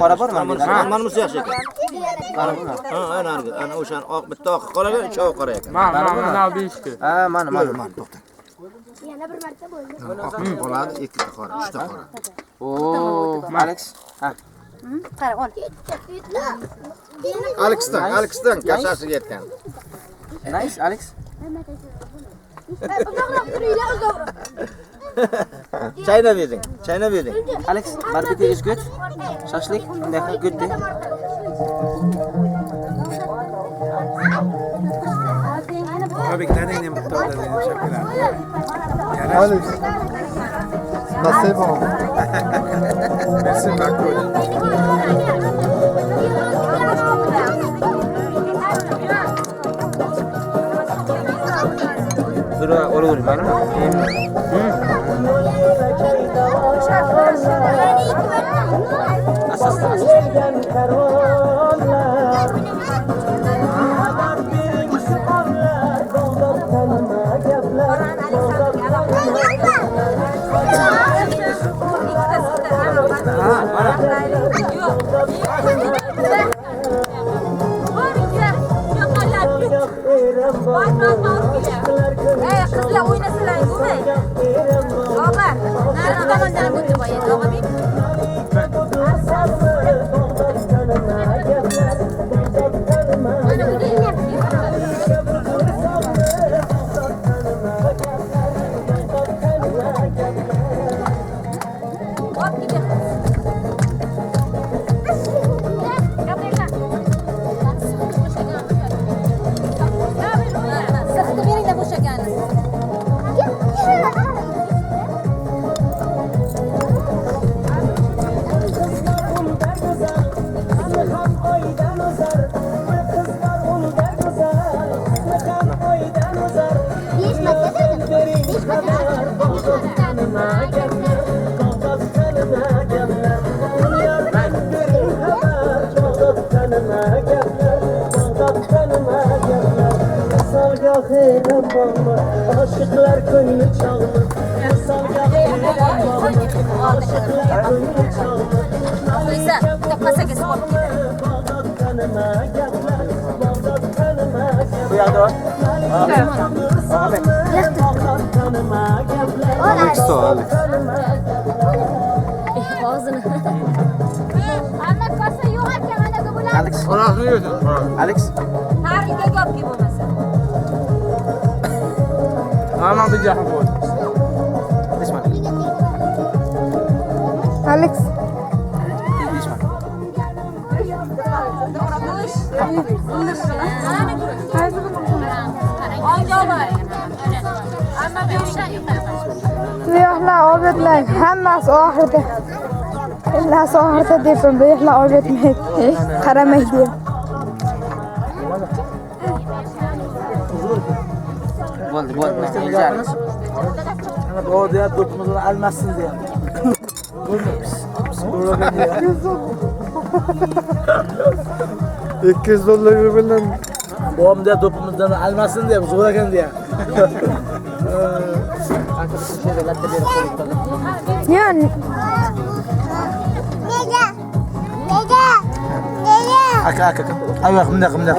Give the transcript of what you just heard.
Qora bormi? Mana bunisi yaxshi ekan. Ha, ana o'shani oq bitta oq qolagan, uchovi qora ekan. Mana 5 ta. Ha, mana To'xta. Yana bir marta bo'ldi. Oq qoladi, ikkita qora, uchta qora. Oo, Alex. Ha. Qara, ol. Alexdan kasasiga yetgan. Nice, Alex. Uzoqroq turinglar, uzoqroq. Chaynab yeding. Alex, barbecue is good. Shashlik, bunday qilib good de. Tabriklerin en mutlu olduklarını şakalar. Alex. Nasıl bu? Merci Marco. Bura olur mana. Asas. Kızlar oynasınlar değil mi? Oğlan, nerede kalandan götür bayı? Oğlan bir. Ana bu değil mi? Hop gidiyor. Sıktı verin de boşa gelmesin. Aşıklar gönlü çaldı. Aşıklar gönlü çaldı. Neyse, kapasa kes bak. Bu yanda var. Alex to Alex. Ağzını. Anne kasa yok ki ana da bulan. Alex. Orası yiyorsun. Alex. Harika gap gibi olmasa. Aman bir cahil koy. This one. Alex. This one. Buyuqlar obetlang, hammasi oxirida. Illasi oxirida debman, buyuqlar obetmaydi. Qaramaydi. Bo'ldi. Ilgari. Ana bu diye topumuzu almasın diye. $200 bilen babam diye topumuzdan almasın diye zor ekan diye. Yani Aka. Ayvah bunday qilma.